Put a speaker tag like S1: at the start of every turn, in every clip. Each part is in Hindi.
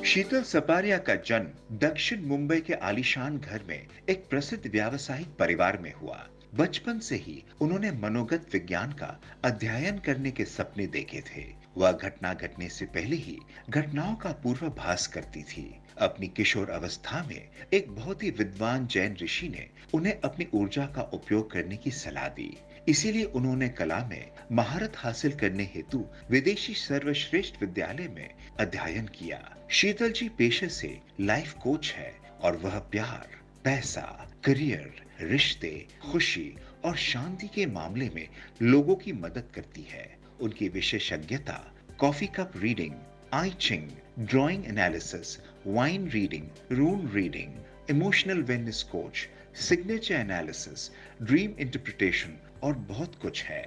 S1: शीतल सपारिया का जन्म दक्षिण मुंबई के आलीशान घर में एक प्रसिद्ध व्यावसायिक परिवार में हुआ। बचपन से ही उन्होंने मनोगत विज्ञान का अध्ययन करने के सपने देखे थे। वह घटना घटने से पहले ही घटनाओं का पूर्वाभास करती थी। अपनी किशोर अवस्था में एक बहुत ही विद्वान जैन ऋषि ने उन्हें अपनी ऊर्जा का उपयोग करने की सलाह दी। इसीलिए उन्होंने कला में महारत हासिल करने हेतु विदेशी सर्वश्रेष्ठ विद्यालय में अध्ययन किया। शीतल जी पेशे से लाइफ कोच है और वह प्यार, पैसा, करियर, रिश्ते, खुशी और शांति के मामले में लोगों की मदद करती है। उनकी विशेषज्ञता coffee cup reading, I Ching, drawing analysis, wine reading, rune reading, emotional wellness coach, signature analysis, dream interpretation और बहुत कुछ है।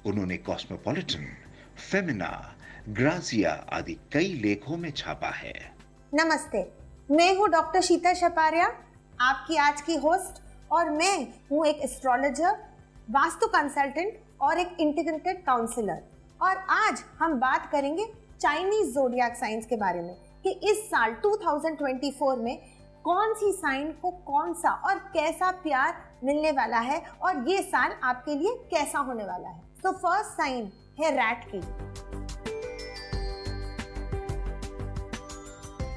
S1: उन्होंने कॉस्मोपॉलिटन, फेमिना, ग्राजिया आदि कई लेखों में छापा है।
S2: नमस्ते, मैं हूँ डॉक्टर शीतल सपारिया, आपकी आज की होस्ट, और मैं हूँ एक एस्ट्रोलॉजर, वास्तु कंसल्टेंट और एक इंटीग्रेटेड काउंसलर। और आज हम बात करेंगे चाइनीज ज़ोडिएक साइंस के बारे में कि इस साल 2024 में कौन सी साइन को कौन सा और कैसा प्यार मिलने वाला है और ये साल आपके लिए कैसा होने वाला है। तो फर्स्ट साइन है रैट की।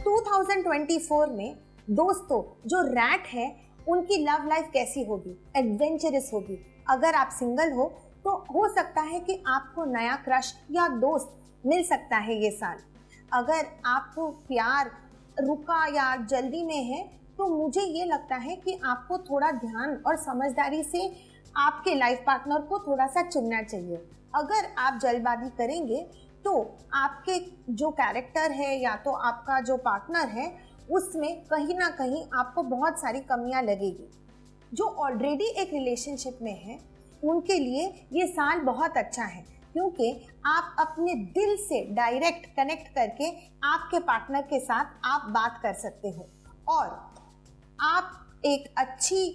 S2: 2024 में दोस्तों जो रैट है उनकी लव लाइफ कैसी होगी? एडवेंचरस होगी। अगर आप सिंगल हो तो हो सकता है कि आपको नया क्रश या दोस्त मिल सकता है ये साल। अगर आपको प्यार रुका या जल्दी में है तो मुझे ये लगता है कि आपको थोड़ा ध्यान और समझदारी से आपके लाइफ पार्टनर को थोड़ा सा चुनना चाहिए। अगर आप जल्दबाजी करेंगे तो आपके जो कैरेक्टर है या तो आपका जो पार्टनर है उसमें कहीं ना कहीं आपको बहुत सारी कमियां लगेगी। जो ऑलरेडी एक रिलेशनशिप में है उनके लिए ये साल बहुत अच्छा है, क्योंकि आप अपने दिल से डायरेक्ट कनेक्ट करके आपके पार्टनर के साथ आप बात कर सकते हो और आप एक अच्छी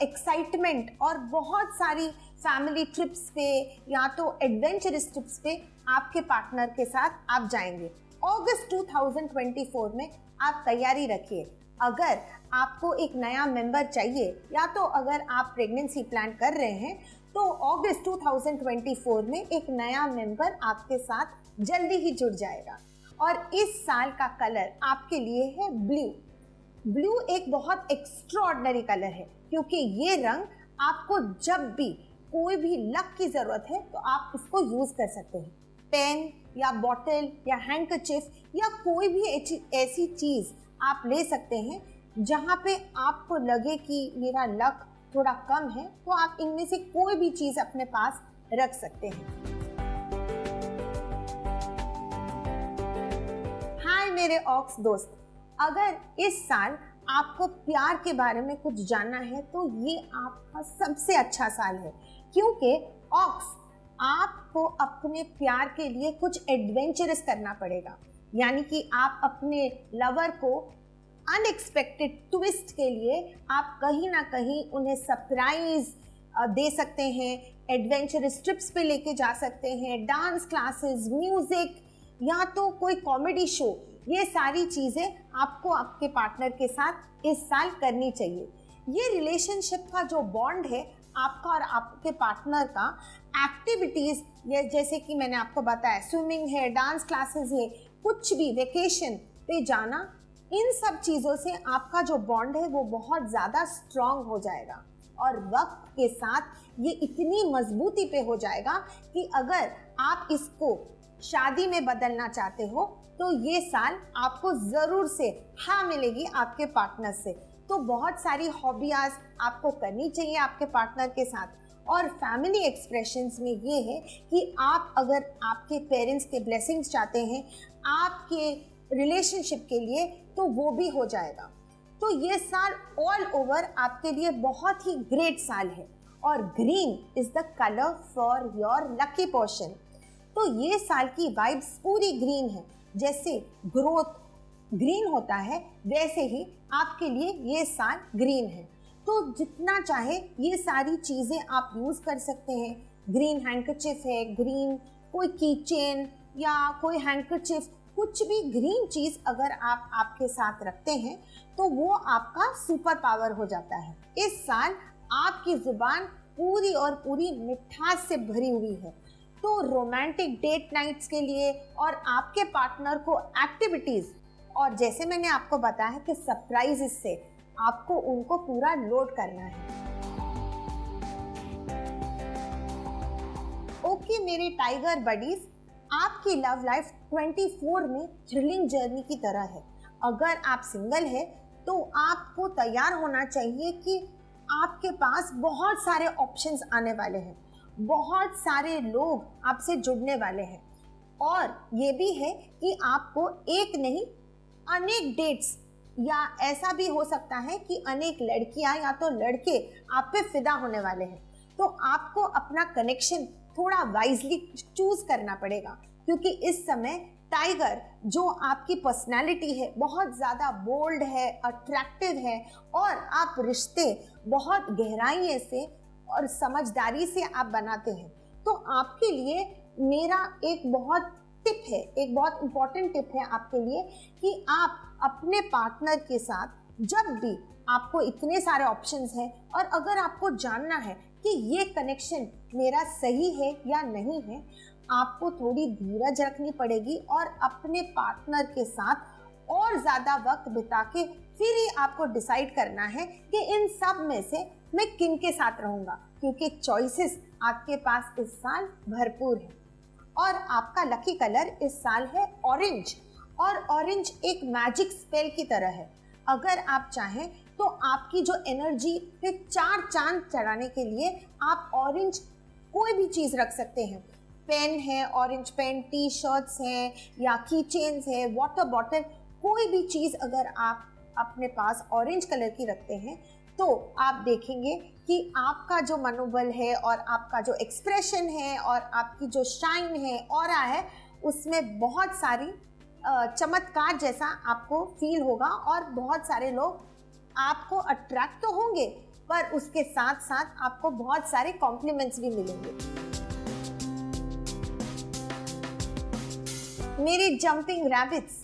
S2: एक्साइटमेंट और बहुत सारी फैमिली ट्रिप्स पे या तो एडवेंचरस ट्रिप्स पे आपके पार्टनर के साथ आप जाएंगे। अगस्त 2024 में आप तैयारी रखिए। अगर आपको एक नया मेंबर चाहिए या तो अगर आप प्रेगनेंसी प्लान कर रहे हैं तो अगस्त 2024 में एक नया मेंबर आपके साथ जल्दी ही जुड़ जाएगा। और इस साल का कलर आपके लिए है ब्लू। ब्लू एक बहुत एक्स्ट्राऑर्डिनरी कलर है, क्योंकि ये रंग आपको जब भी कोई भी लक की जरूरत है तो आप इसको यूज कर सकते हैं। पेन या बॉटल या हैंकरचिफ या कोई भी ऐसी चीज आप ले सकते हैं जहां पे आपको लगे कि मेरा लक थोड़ा कम है, तो आप इनमें से कोई भी चीज अपने पास रख सकते हैं। हाय मेरे ऑक्स दोस्त, अगर इस साल आपको प्यार के बारे में कुछ जानना है तो ये आपका सबसे अच्छा साल है, क्योंकि ऑक्स आपको अपने प्यार के लिए कुछ एडवेंचरस करना पड़ेगा। यानी कि आप अपने लवर को अनएक्सपेक्टेड ट्विस्ट के लिए आप कहीं ना कहीं उन्हें सरप्राइज दे सकते हैं, एडवेंचरस ट्रिप्स पे लेके जा सकते हैं, डांस क्लासेस, म्यूजिक या तो कोई कॉमेडी शो। ये सारी चीज़ें आपको आपके पार्टनर के साथ इस साल करनी चाहिए। ये रिलेशनशिप का जो बॉन्ड है आपका और आपके पार्टनर का, एक्टिविटीज़ ये जैसे कि मैंने आपको बताया स्विमिंग है, डांस क्लासेस है, कुछ भी वेकेशन पे जाना, इन सब चीज़ों से आपका जो बॉन्ड है वो बहुत ज़्यादा स्ट्रॉन्ग हो जाएगा और वक्त के साथ ये इतनी मजबूती पे हो जाएगा कि अगर आप इसको शादी में बदलना चाहते हो तो ये साल आपको ज़रूर से हाँ मिलेगी आपके पार्टनर से। तो बहुत सारी हॉबीज आपको करनी चाहिए आपके पार्टनर के साथ। और फैमिली एक्सप्रेशंस में ये है कि आप अगर आपके पेरेंट्स के ब्लेसिंग्स चाहते हैं आपके रिलेशनशिप के लिए तो वो भी हो जाएगा। तो ये साल ऑल ओवर आपके लिए बहुत ही ग्रेट साल है और green is the colour for your lucky portion. तो ये साल की वाइब्स पूरी ग्रीन है। जैसे ग्रोथ ग्रीन होता है वैसे ही आपके लिए ये साल ग्रीन है। तो जितना चाहे ये सारी चीज़ें आप यूज़ कर सकते हैं। ग्रीन हैंकरचिफ है, ग्रीन कोई की चेन या कोई हैंकरचिफ, कुछ भी ग्रीन चीज अगर आप आपके साथ रखते हैं तो वो आपका सुपर पावर हो जाता है। इस साल आपकी जुबान पूरी और पूरी मिठास से भरी हुई है। तो रोमांटिक डेट नाइट्स के लिए और आपके पार्टनर को एक्टिविटीज और जैसे मैंने आपको बताया कि सरप्राइजेस से आपको उनको पूरा लोड करना है। ओके मेरे टाइगर बडीज, आपकी लव लाइफ 24 में थ्रिलिंग जर्नी की तरह है। अगर आप सिंगल है तो आपको तैयार होना चाहिए कि आपके पास बहुत सारे ऑप्शंस आने वाले हैं, बहुत सारे लोग आपसे जुड़ने वाले हैं और ये भी है कि आपको एक नहीं अनेक डेट्स या ऐसा भी हो सकता है कि अनेक लड़कियां या तो लड़के आप पे फिदा होने वाले हैं। तो आपको अपना कनेक्शन थोड़ा वाइजली चूज करना पड़ेगा क्योंकि इस समय टाइगर जो आपकी पर्सनालिटी है बहुत ज़्यादा बोल्ड है, अट्रैक्टिव है और आप रिश्ते बहुत गहराई से और समझदारी से आप बनाते हैं। तो आपके लिए मेरा एक बहुत टिप है, एक बहुत इम्पोर्टेंट टिप है आपके लिए कि आप अपने पार्टनर के साथ जब भी आपको इतने सारे ऑप्शंस हैं और अगर आपको जानना है कि ये कनेक्शन मेरा सही है या नहीं है, आपको थोड़ी धीरज रखनी पड़ेगी और अपने पार्टनर के साथ और ज़्यादा वक्त बिता के फिर ही आपको डिसाइड करना है कि इन सब में से मैं किन के साथ रहूँगा, क्योंकि चॉइसेस आपके पास इस साल भरपूर है। और आपका लकी कलर इस साल है ऑरेंज और ऑरेंज एक मैजिक स्पेल की तरह है। अगर आप चाहें तो आपकी जो एनर्जी पे 4 चांद चढ़ाने के लिए आप ऑरेंज कोई भी चीज़ रख सकते हैं। पेन है, ऑरेंज पेन, टी शर्ट्स हैं या की चेन्स है, वाटर बॉटल, कोई भी चीज़ अगर आप अपने पास ऑरेंज कलर की रखते हैं तो आप देखेंगे कि आपका जो मनोबल है और आपका जो एक्सप्रेशन है और आपकी जो शाइन है, ऑरा है, उसमें बहुत सारी चमत्कार जैसा आपको फील होगा और बहुत सारे लोग आपको अट्रैक्ट तो होंगे पर उसके साथ साथ आपको बहुत सारे कॉम्प्लीमेंट्स भी मिलेंगे। मेरे जंपिंग रैबिट्स,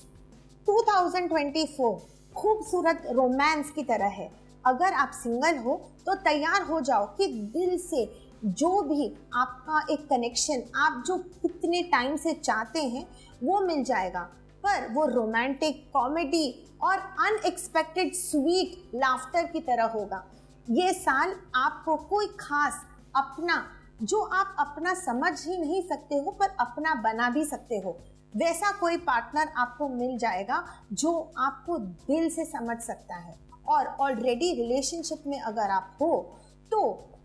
S2: 2024 खूबसूरत रोमांस की तरह है। अगर आप सिंगल हो तो तैयार हो जाओ कि दिल से जो भी आपका एक कनेक्शन आप जो कितने टाइम से चाहते हैं वो मिल जाएगा, पर वो रोमांटिक, कॉमेडी और अनएक्सपेक्टेड स्वीट लाफ्टर की तरह होगा। ये साल आपको कोई खास अपना जो आप अपना समझ ही नहीं सकते हो पर अपना बना भी सकते हो, वैसा कोई पार्टनर आपको मिल जाएगा जो आपको दिल से समझ सकता है। और ऑलरेडी रिलेशनशिप में अगर आप हो तो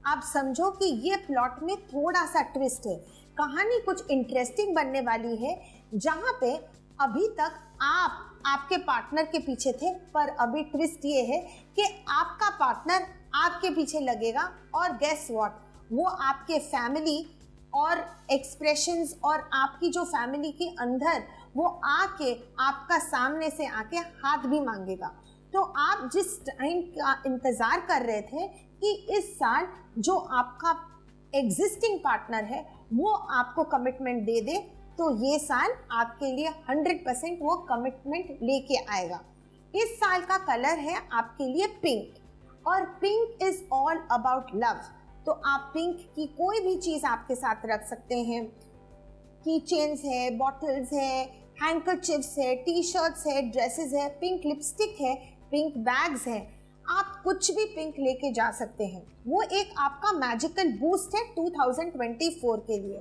S2: आप समझो कि ये प्लॉट में थोड़ा सा ट्विस्ट है, कहानी कुछ इंटरेस्टिंग बनने वाली है, जहाँ पे अभी तक आप आपके पार्टनर के पीछे थे पर अभी ट्विस्ट ये है कि आपका पार्टनर आपके पीछे लगेगा और गेस व्हाट, वो आपके फैमिली और एक्सप्रेशंस और आपकी जो फैमिली के अंदर वो आके आपका सामने से आके हाथ भी मांगेगा। तो आप जिस टाइम का इंतज़ार कर रहे थे कि इस साल जो आपका एग्जिस्टिंग पार्टनर है वो आपको कमिटमेंट दे दे, तो ये साल आपके लिए 100% वो कमिटमेंट लेके आएगा। इस साल का कलर है आपके लिए पिंक और pink is all about love. तो आप पिंक की कोई भी चीज़ आपके साथ रख सकते हैं। की चेन्स है, बॉटल्स है, हैंकरचिप्स है, टी शर्ट्स है, ड्रेसेस है, पिंक लिपस्टिक है, पिंक बैग्स है, आप कुछ भी पिंक लेके जा सकते हैं। वो एक आपका मैजिकल बूस्ट है 2024 के लिए।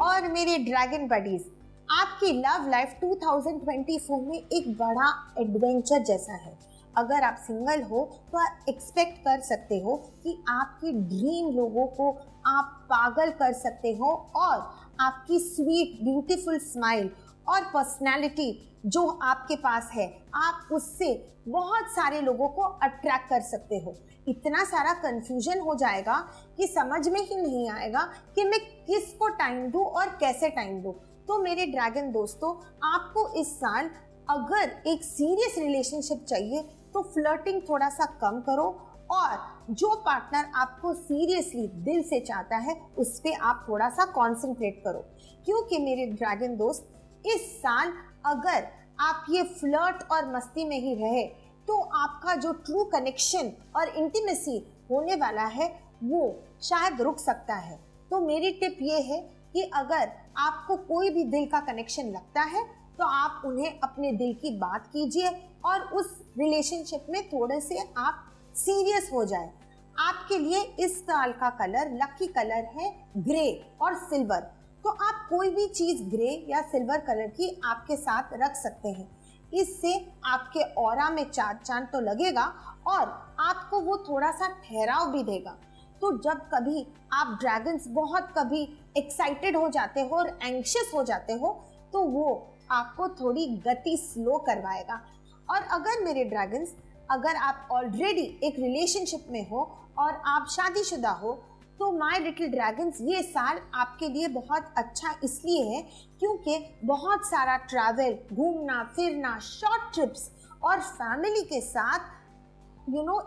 S2: और मेरे ड्रैगन बडीज, आपकी लव लाइफ 2024 में एक बड़ा एडवेंचर जैसा है। अगर आप सिंगल हो तो आप एक्सपेक्ट कर सकते हो कि आपके ड्रीम लोगों को आप पागल कर सकते हो और आपकी स्वीट ब्यूटीफुल स्माइल और पर्सनालिटी जो आपके पास है आप उससे बहुत सारे लोगों को अट्रैक्ट कर सकते हो। इतना सारा कंफ्यूजन हो जाएगा कि समझ में ही नहीं आएगा कि मैं किसको टाइम दूं और कैसे टाइम दूं। तो मेरे ड्रैगन दोस्तों, आपको इस साल अगर एक सीरियस रिलेशनशिप चाहिए तो फ्लर्टिंग थोड़ा सा कम करो और जो पार्टनर आपको सीरियसली दिल से चाहता है उस पे आप थोड़ा सा कॉन्सेंट्रेट करो, क्योंकि मेरे ड्रैगन दोस्त, इस साल अगर आप ये फ्लर्ट और मस्ती में ही रहे तो आपका जो ट्रू कनेक्शन और इंटीमेसी होने वाला है वो शायद रुक सकता है। तो मेरी टिप ये है कि अगर आपको कोई भी दिल का कनेक्शन लगता है तो आप उन्हें अपने दिल की बात कीजिए और उस रिलेशनशिप में थोड़े से आप सीरियस हो जाए। आपके लिए इस साल का कलर, लकी कलर है ग्रे और सिल्वर। तो आप कोई भी चीज ग्रे या सिल्वर कलर की आपके साथ रख सकते हैं। इससे आपके ऑरा में चार चांद तो लगेगा और आपको वो थोड़ा सा ठहराव भी देगा। तो जब कभी आप ड्रैगन्स बहुत कभी एक्साइटेड हो जाते हो और एंग्शियस हो जाते हो तो वो आपको थोड़ी गति स्लो करवाएगा। और अगर मेरे ड्रैगन्स, अगर आप ऑलरेडी एक रिलेशनशिप में हो और आप शादीशुदा हो तो माय लिटिल ड्रैगन्स, ये साल आपके लिए बहुत अच्छा इसलिए है क्योंकि बहुत सारा ट्रैवल, घूमना फिरना, शॉर्ट ट्रिप्स और फैमिली के साथ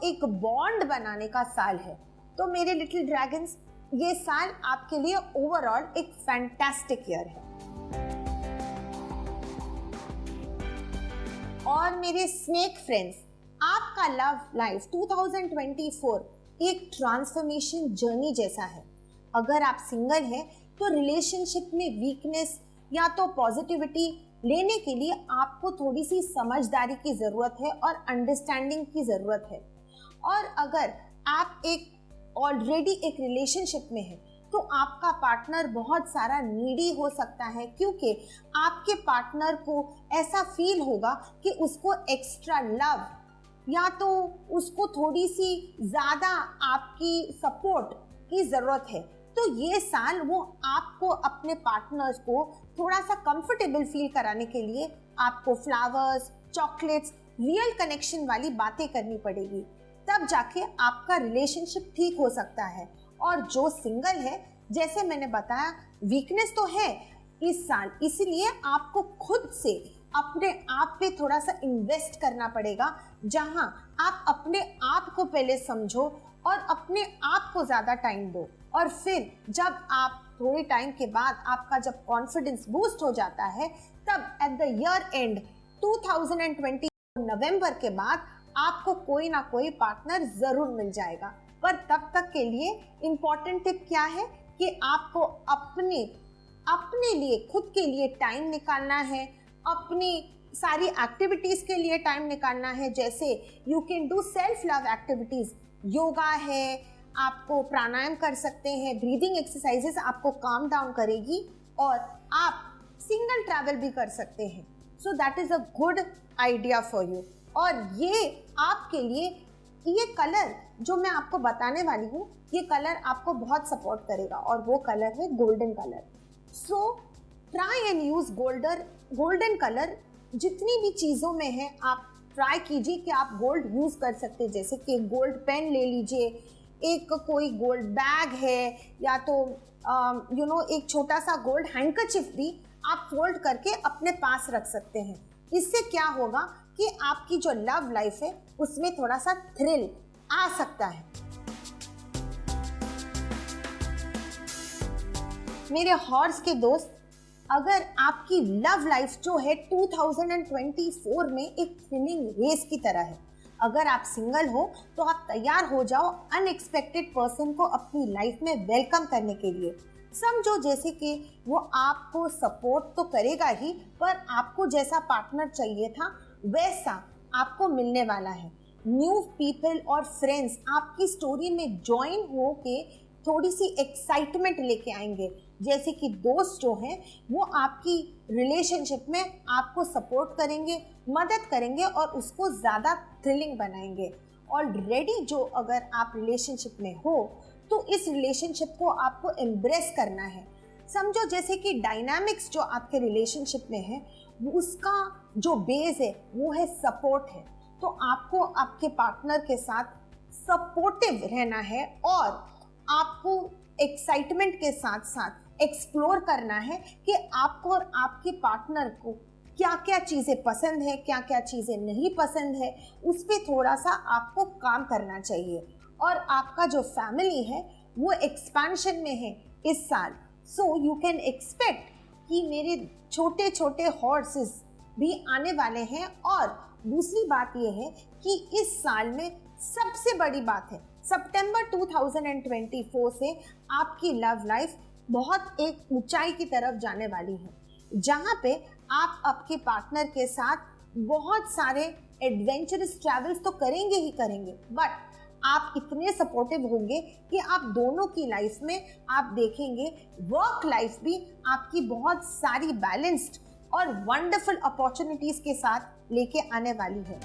S2: एक बॉन्ड बनाने का साल है। तो मेरे लिटिल ड्रैगन्स, ये साल आपके लिए ओवरऑल एक फैंटास्टिक ईयर है। और मेरे स्नेक फ्रेंड्स, आपका लव लाइफ 2024 एक ट्रांसफॉर्मेशन जर्नी जैसा है। अगर आप सिंगल हैं तो रिलेशनशिप में वीकनेस या तो पॉजिटिविटी लेने के लिए आपको थोड़ी सी समझदारी की ज़रूरत है और अंडरस्टैंडिंग की ज़रूरत है। और अगर आप ऑलरेडी एक रिलेशनशिप में है तो आपका पार्टनर बहुत सारा नीडी हो सकता है, क्योंकि आपके पार्टनर को ऐसा फील होगा कि उसको एक्स्ट्रा लव या तो उसको थोड़ी सी ज़्यादा आपकी सपोर्ट की ज़रूरत है। तो ये साल वो आपको अपने पार्टनर्स को थोड़ा सा कंफर्टेबल फील कराने के लिए आपको फ्लावर्स, चॉकलेट्स, रियल कनेक्शन वाली बातें करनी पड़ेगी, तब जाके आपका रिलेशनशिप ठीक हो सकता है। और जो सिंगल है, जैसे मैंने बताया, वीकनेस तो है इस साल, इसलिए आपको खुद से अपने आप पे थोड़ा सा इन्वेस्ट करना पड़ेगा, जहां आप अपने आप को पहले समझो और अपने आप को ज़्यादा टाइम दो। और फिर जब आप थोड़े टाइम के बाद आपका जब कॉन्फिडेंस बूस्ट हो जाता है, तब एट द ईयर एंड 2020 नवंबर के बाद आपको कोई ना कोई पार्टनर ज़रूर मिल जाएगा। पर तब तक के लिए इम्पॉर्टेंट टिप क्या है कि आपको अपने लिए, खुद के लिए टाइम निकालना है, अपनी सारी एक्टिविटीज़ के लिए टाइम निकालना है। जैसे you can do self love activities, yoga है, आपको प्राणायाम कर सकते हैं, ब्रीदिंग एक्सरसाइजेस आपको काम डाउन करेगी, और आप सिंगल ट्रैवल भी कर सकते हैं। So that is a good idea for you. और ये आपके लिए, ये कलर जो मैं आपको बताने वाली हूँ, ये कलर आपको बहुत सपोर्ट करेगा और वो कलर है golden colour. So try and use golden colour. जितनी भी चीज़ों में है आप ट्राई कीजिए कि आप गोल्ड यूज़ कर सकते हैं। जैसे कि गोल्ड पेन ले लीजिए, एक कोई गोल्ड बैग है, या तो एक छोटा सा गोल्ड हैंकरचिफ भी आप फोल्ड करके अपने पास रख सकते हैं। इससे क्या होगा कि आपकी जो लव लाइफ है उसमें थोड़ा सा थ्रिल आ सकता है। मेरे हॉर्स के दोस्त, अगर आपकी लव लाइफ जो है 2024 में एक थ्रिलिंग रेस की तरह है, अगर आप सिंगल हो तो आप तैयार हो जाओ अनएक्सपेक्टेड पर्सन को अपनी लाइफ में वेलकम करने के लिए। समझो जैसे कि वो आपको सपोर्ट तो करेगा ही, पर आपको जैसा पार्टनर चाहिए था वैसा आपको मिलने वाला है। न्यू पीपल और फ्रेंड्स आपकी स्टोरी में ज्वाइन हो के थोड़ी सी एक्साइटमेंट लेके आएंगे। जैसे कि दोस्त जो हैं वो आपकी रिलेशनशिप में आपको सपोर्ट करेंगे, मदद करेंगे और उसको ज़्यादा थ्रिलिंग बनाएंगे। ऑलरेडी जो अगर आप रिलेशनशिप में हो तो इस रिलेशनशिप को आपको एम्ब्रेस करना है। समझो जैसे कि डायनामिक्स जो आपके रिलेशनशिप में है उसका जो बेस है वो है सपोर्ट है। तो आपको आपके पार्टनर के साथ सपोर्टिव रहना है और आपको एक्साइटमेंट के साथ साथ एक्सप्लोर करना है कि आपको और आपके पार्टनर को क्या क्या चीज़ें पसंद है, क्या क्या चीज़ें नहीं पसंद है, उस पर थोड़ा सा आपको काम करना चाहिए। और आपका जो फैमिली है वो एक्सपेंशन में है इस साल। सो यू कैन एक्सपेक्ट कि मेरे छोटे छोटे हॉर्सेस भी आने वाले हैं। और दूसरी बात ये है कि इस साल में सबसे बड़ी बात है, सितंबर 2024 से आपकी लव लाइफ बहुत एक ऊंचाई की तरफ जाने वाली है, जहां पे आप आपके पार्टनर के साथ बहुत सारे एडवेंचरस ट्रैवल्स तो करेंगे ही करेंगे, बट आप इतने सपोर्टिव होंगे कि आप दोनों की लाइफ में आप देखेंगे वर्क लाइफ भी आपकी बहुत सारी बैलेंस्ड और वंडरफुल अपॉर्चुनिटीज के साथ लेके आने वाली है।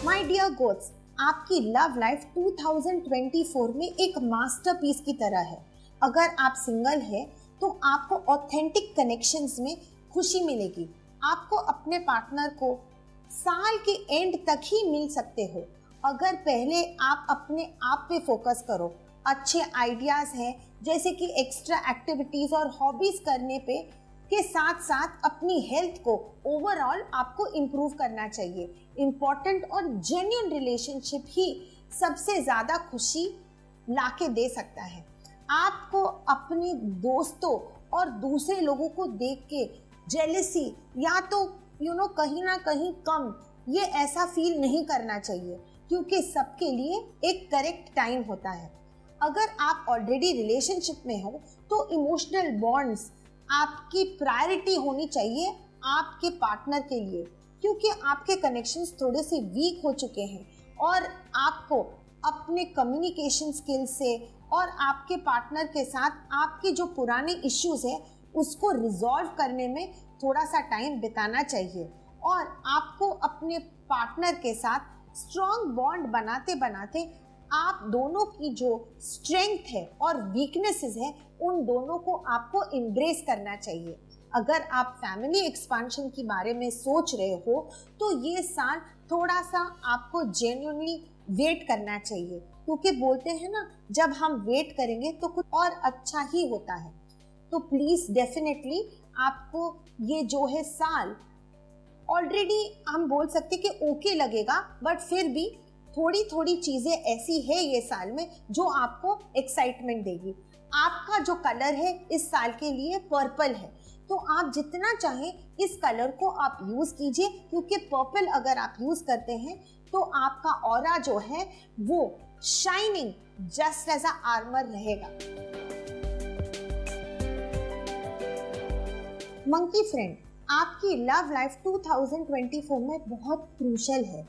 S2: माय डियर गोट्स, आपकी लव लाइफ 2024 में एक मास्टरपीस की तरह है। अगर आप सिंगल है तो आपको ऑथेंटिक कनेक्शंस में खुशी मिलेगी। आपको अपने पार्टनर को साल के एंड तक ही मिल सकते हो अगर पहले आप अपने आप पे फोकस करो। अच्छे आइडियाज हैं जैसे कि एक्स्ट्रा एक्टिविटीज और हॉबीज करने पे के साथ साथ अपनी हेल्थ को ओवरऑल आपको इम्प्रूव करना चाहिए। इम्पोर्टेंट और जेन्युइन रिलेशनशिप ही सबसे ज़्यादा खुशी लाके दे सकता है। आपको अपने दोस्तों और दूसरे लोगों को देख के जेलसी या तो कहीं ना कहीं कम, ये ऐसा फील नहीं करना चाहिए, क्योंकि सबके लिए एक करेक्ट टाइम होता है। अगर आप ऑलरेडी रिलेशनशिप में हो तो इमोशनल बॉन्ड्स आपकी प्रायोरिटी होनी चाहिए आपके पार्टनर के लिए, क्योंकि आपके कनेक्शंस थोड़े से वीक हो चुके हैं और आपको अपने कम्युनिकेशन स्किल से और आपके पार्टनर के साथ आपके जो पुराने इश्यूज है उसको रिजॉल्व करने में थोड़ा सा टाइम बिताना चाहिए। और आपको अपने पार्टनर के साथ स्ट्रॉन्ग बॉन्ड बनाते बनाते आप दोनों की जो स्ट्रेंथ है और वीकनेसेस है उन दोनों को आपको एम्ब्रेस करना चाहिए। अगर आप फैमिली एक्सपेंशन के बारे में सोच रहे हो तो ये साल थोड़ा सा आपको जेन्युइनली वेट करना चाहिए, क्योंकि बोलते हैं ना, जब हम वेट करेंगे तो कुछ और अच्छा ही होता है। तो प्लीज डेफिनेटली आपको ये जो है साल ऑलरेडी हम बोल सकते कि ओके लगेगा, बट फिर भी थोड़ी थोड़ी चीजें ऐसी है ये साल में जो आपको एक्साइटमेंट देगी। आपका जो कलर है इस साल के लिए पर्पल है, तो आप जितना चाहें इस कलर को आप यूज कीजिए, क्योंकि पर्पल अगर आप यूज करते हैं तो आपका ऑरा जो है वो shining just as a armour रहेगा। मंकी फ्रेंड, आपकी लव लाइफ 2024 में बहुत क्रूशल है,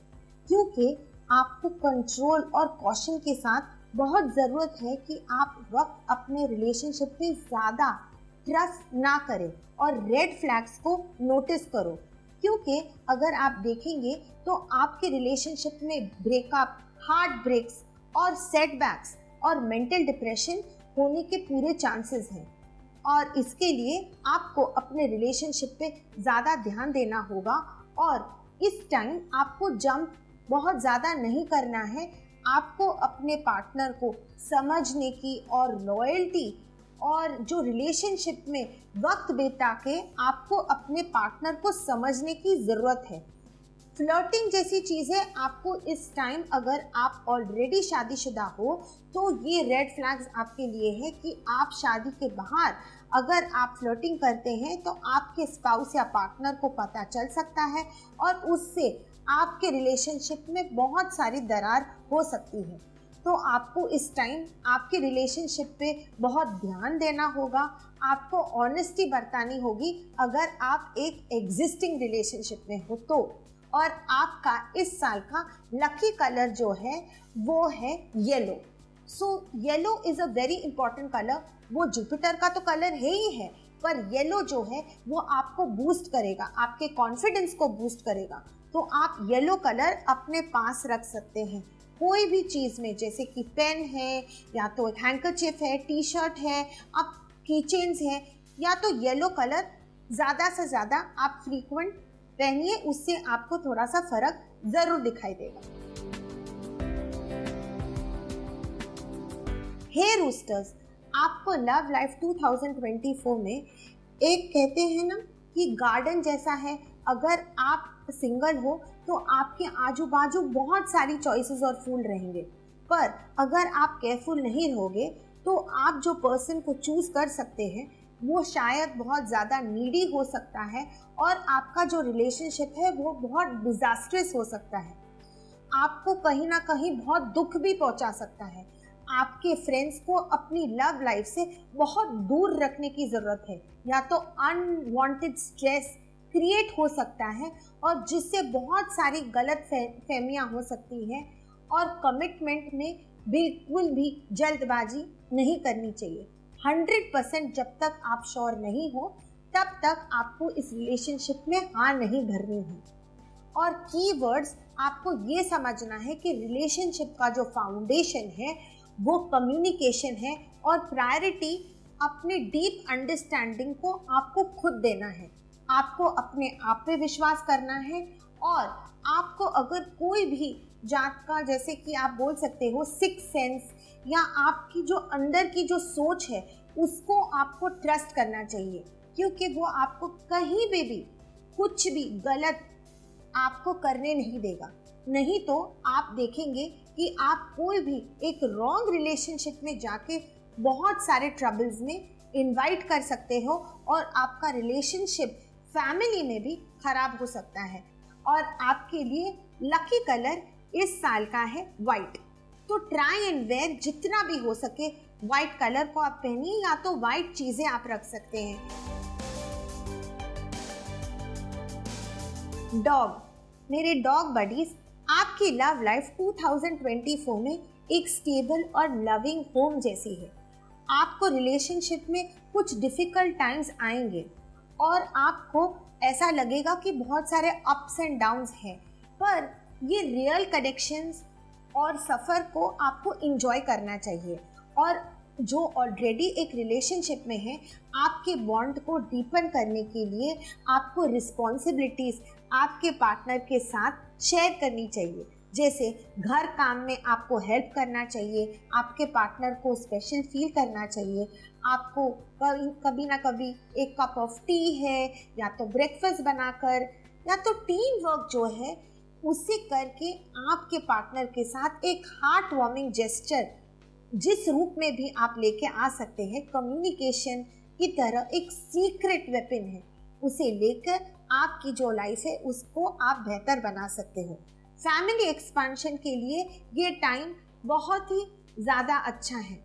S2: क्योंकि आपको कंट्रोल और कॉशन के साथ बहुत ज़रूरत है कि आप वक्त अपने रिलेशनशिप में ज़्यादा ट्रस्ट ना करें और रेड फ्लैग्स को नोटिस करो, क्योंकि अगर आप देखेंगे तो आपके रिलेशनशिप में ब्रेकअप, हार्ट ब्रेक्स और सेटबैक्स और मेंटल डिप्रेशन होने के पूरे चांसेस हैं। और इसके लिए आपको अपने रिलेशनशिप पे ज़्यादा ध्यान देना होगा और इस टाइम आपको जंप बहुत ज़्यादा नहीं करना है। आपको अपने पार्टनर को समझने की और लॉयल्टी और जो रिलेशनशिप में वक्त बिता के आपको अपने पार्टनर को समझने की ज़रूरत है। फ्लर्टिंग जैसी चीज़ें आपको इस टाइम, अगर आप ऑलरेडी शादीशुदा हो तो ये रेड फ्लैग्स आपके लिए है कि आप शादी के बाहर अगर आप फ्लर्टिंग करते हैं तो आपके स्पाउस या पार्टनर को पता चल सकता है और उससे आपके रिलेशनशिप में बहुत सारी दरार हो सकती है। तो आपको इस टाइम आपके रिलेशनशिप पे बहुत ध्यान देना होगा। आपको ऑनेस्टी बरतानी होगी अगर आप एक एग्जिस्टिंग रिलेशनशिप में हो तो। और आपका इस साल का लकी कलर जो है वो है yellow. So yellow is a very important colour. वो जुपिटर का तो कलर है ही है, पर येलो जो है वो आपको बूस्ट करेगा, आपके कॉन्फिडेंस को बूस्ट करेगा। तो आप येलो कलर अपने पास रख सकते हैं कोई भी चीज़ में, जैसे कि पेन है या तो एक हैंकरचिफ है, टी शर्ट है, आप की चेन्स है, या तो येलो कलर ज़्यादा से ज़्यादा आप फ्रीक्वेंट पहनिए, उससे आपको थोड़ा सा फर्क ज़रूर दिखाई देगा। हे रूस्टर्स, आपको लव लाइफ 2024 में एक कहते हैं ना कि गार्डन जैसा है। अगर आप सिंगल हो तो आपके आजू बाजू बहुत सारी चॉइसेस और फूल रहेंगे। पर अगर आप केयरफुल नहीं रहोगे तो आप जो पर्सन को चूज कर सकते हैं वो शायद बहुत ज़्यादा नीडी हो सकता है और आपका जो रिलेशनशिप है वो बहुत डिजास्ट्रस हो सकता है। आपको कहीं ना कहीं बहुत दुख भी पहुंचा सकता है। आपके फ्रेंड्स को अपनी लव लाइफ से बहुत दूर रखने की ज़रूरत है, या तो अनवांटेड स्ट्रेस क्रिएट हो सकता है और जिससे बहुत सारी गलत फहमियाँ हो सकती हैं। और कमिटमेंट में बिल्कुल भी जल्दबाजी नहीं करनी चाहिए। 100% जब तक आप श्योर नहीं हो तब तक आपको इस रिलेशनशिप में हाँ नहीं भरनी है। और कीवर्ड्स आपको ये समझना है कि रिलेशनशिप का जो फाउंडेशन है वो कम्युनिकेशन है और प्रायोरिटी अपने डीप अंडरस्टैंडिंग को आपको खुद देना है। आपको अपने आप पे विश्वास करना है और आपको अगर कोई भी जात का, जैसे कि आप बोल सकते हो सिक्स सेंस, या आपकी जो अंदर की जो सोच है उसको आपको ट्रस्ट करना चाहिए, क्योंकि वो आपको कहीं भी कुछ भी गलत आपको करने नहीं देगा। नहीं तो आप देखेंगे कि आप कोई भी एक रॉन्ग रिलेशनशिप में जाके बहुत सारे ट्रबल्स में इनवाइट कर सकते हो और आपका रिलेशनशिप फैमिली में भी खराब हो सकता है। और आपके लिए लकी कलर इस साल का है वाइट। तो ट्राई एंड वेयर जितना भी हो सके वाइट कलर को आप पहनिए, या तो वाइट चीजें आप रख सकते हैं। डॉग, मेरे डॉग बडीज, आपकी लव लाइफ 2024 में एक स्टेबल और लविंग होम जैसी है। आपको रिलेशनशिप में कुछ डिफिकल्ट टाइम्स आएंगे और आपको ऐसा लगेगा कि बहुत सारे अप्स एंड डाउन्स हैं, पर ये रियल कनेक्शंस और सफ़र को आपको इंजॉय करना चाहिए। और जो ऑलरेडी एक रिलेशनशिप में है, आपके बॉन्ड को डीपन करने के लिए आपको रिस्पॉन्सिबिलिटीज़ आपके पार्टनर के साथ शेयर करनी चाहिए। जैसे घर काम में आपको हेल्प करना चाहिए, आपके पार्टनर को स्पेशल फील करना चाहिए। आपको कभी ना कभी एक कप ऑफ टी है, या तो ब्रेकफास्ट बनाकर, या तो टीम वर्क जो है उसे करके आपके पार्टनर के साथ एक हार्ट वार्मिंग जेस्चर जिस रूप में भी आप लेके आ सकते हैं, कम्युनिकेशन की तरह एक सीक्रेट वेपन है, उसे लेकर आपकी जो लाइफ है उसको आप बेहतर बना सकते हो। फैमिली एक्सपेंशन के लिए ये टाइम बहुत ही ज़्यादा अच्छा है।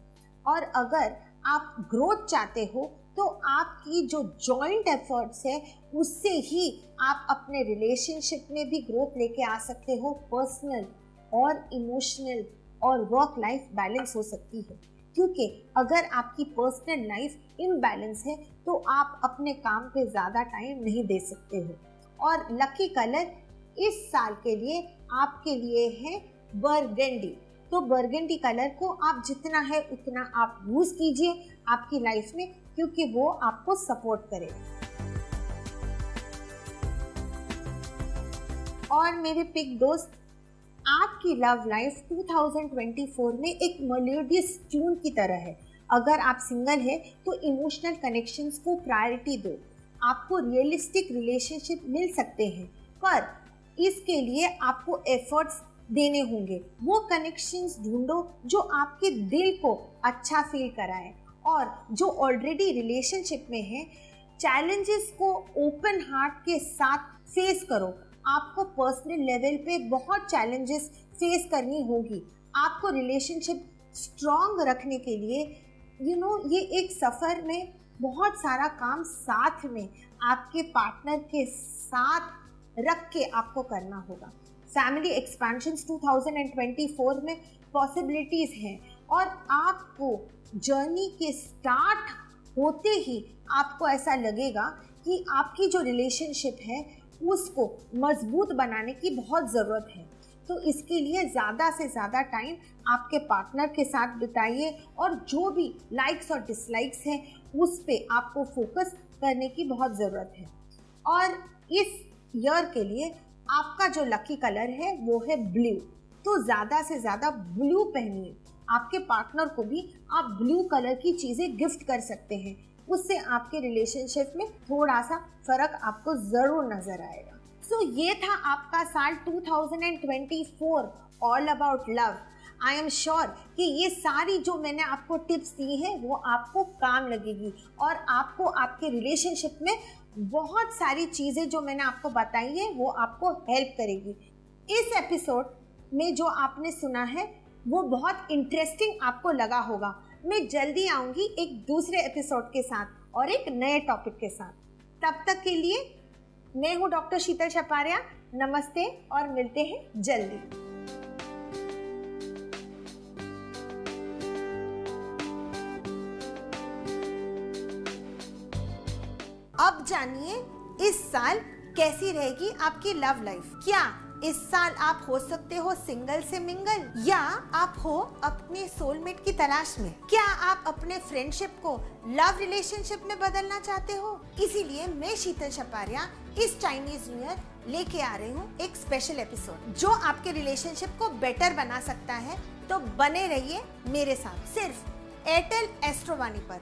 S2: और अगर आप ग्रोथ चाहते हो तो आपकी जो जॉइंट एफर्ट्स है उससे ही आप अपने रिलेशनशिप में भी ग्रोथ लेके आ सकते हो। पर्सनल और इमोशनल और वर्क लाइफ बैलेंस हो सकती है, क्योंकि अगर आपकी पर्सनल लाइफ इम्बैलेंस है तो आप अपने काम पे ज़्यादा टाइम नहीं दे सकते हो। और लकी कलर इस साल के लिए आपके लिए है बरगंडी। तो बरगंडी कलर को आप जितना है उतना आप यूज कीजिए आपकी लाइफ में, क्योंकि वो आपको सपोर्ट करेगा। और मेरे पिक दोस्त, आपकी लव लाइफ 2024 में एक मेलोडियस ट्यून की तरह है। अगर आप सिंगल है तो इमोशनल कनेक्शंस को प्रायोरिटी दो। आपको रियलिस्टिक रिलेशनशिप मिल सकते हैं, पर इसके लिए आपको एफर्ट्स देने होंगे। वो कनेक्शंस ढूंढो जो आपके दिल को अच्छा फील कराए। और जो ऑलरेडी रिलेशनशिप में है, चैलेंजेस को ओपन हार्ट के साथ फेस करो। आपको पर्सनल लेवल पे बहुत चैलेंजेस फेस करनी होगी। आपको रिलेशनशिप स्ट्रॉन्ग रखने के लिए ये एक सफ़र में बहुत सारा काम साथ में आपके पार्टनर के साथ रख के आपको करना होगा। फैमिली एक्सपेंशंस 2024 में पॉसिबिलिटीज़ हैं और आपको जर्नी के स्टार्ट होते ही आपको ऐसा लगेगा कि आपकी जो रिलेशनशिप है उसको मजबूत बनाने की बहुत ज़रूरत है। तो इसके लिए ज़्यादा से ज़्यादा टाइम आपके पार्टनर के साथ बिताइए और जो भी लाइक्स और डिसलाइक्स हैं उस पे आपको फोकस करने की बहुत ज़रूरत है। और इस ईयर के लिए आपका जो लकी कलर है वो है ब्लू। तो ज़्यादा से ज़्यादा ब्लू पहनिए। आपके पार्टनर को भी आप ब्लू कलर की चीज़ें गिफ्ट कर सकते हैं, उससे आपके रिलेशनशिप में थोड़ा सा फर्क आपको ज़रूर नज़र आएगा। सो ये था आपका साल 2024 all about love. I am sure कि ये सारी जो मैंने आपको टिप्स दी है वो आपको काम लगेगी और आपको आपके रिलेशनशिप में बहुत सारी चीज़ें जो मैंने आपको बताई है वो आपको हेल्प करेगी। इस एपिसोड में जो आपने सुना है वो बहुत इंटरेस्टिंग आपको लगा होगा। मैं जल्दी आऊँगी एक दूसरे एपिसोड के साथ और एक नए टॉपिक के साथ। तब तक के लिए मैं हूँ डॉक्टर शीतल छपारिया। नमस्ते और मिलते हैं जल्दी। अब जानिए इस साल कैसी रहेगी आपकी लव लाइफ। क्या इस साल आप हो सकते हो सिंगल से मिंगल, या आप हो अपने सोलमेट की तलाश में? क्या आप अपने फ्रेंडशिप को लव रिलेशनशिप में बदलना चाहते हो? इसीलिए मैं शीतल छपारिया इस चाइनीज न्यू ईयर लेके आ रही हूँ एक स्पेशल एपिसोड जो आपके रिलेशनशिप को बेटर बना सकता है। तो बने रहिए मेरे साथ सिर्फ एयरटेल एस्ट्रोवाणी पर।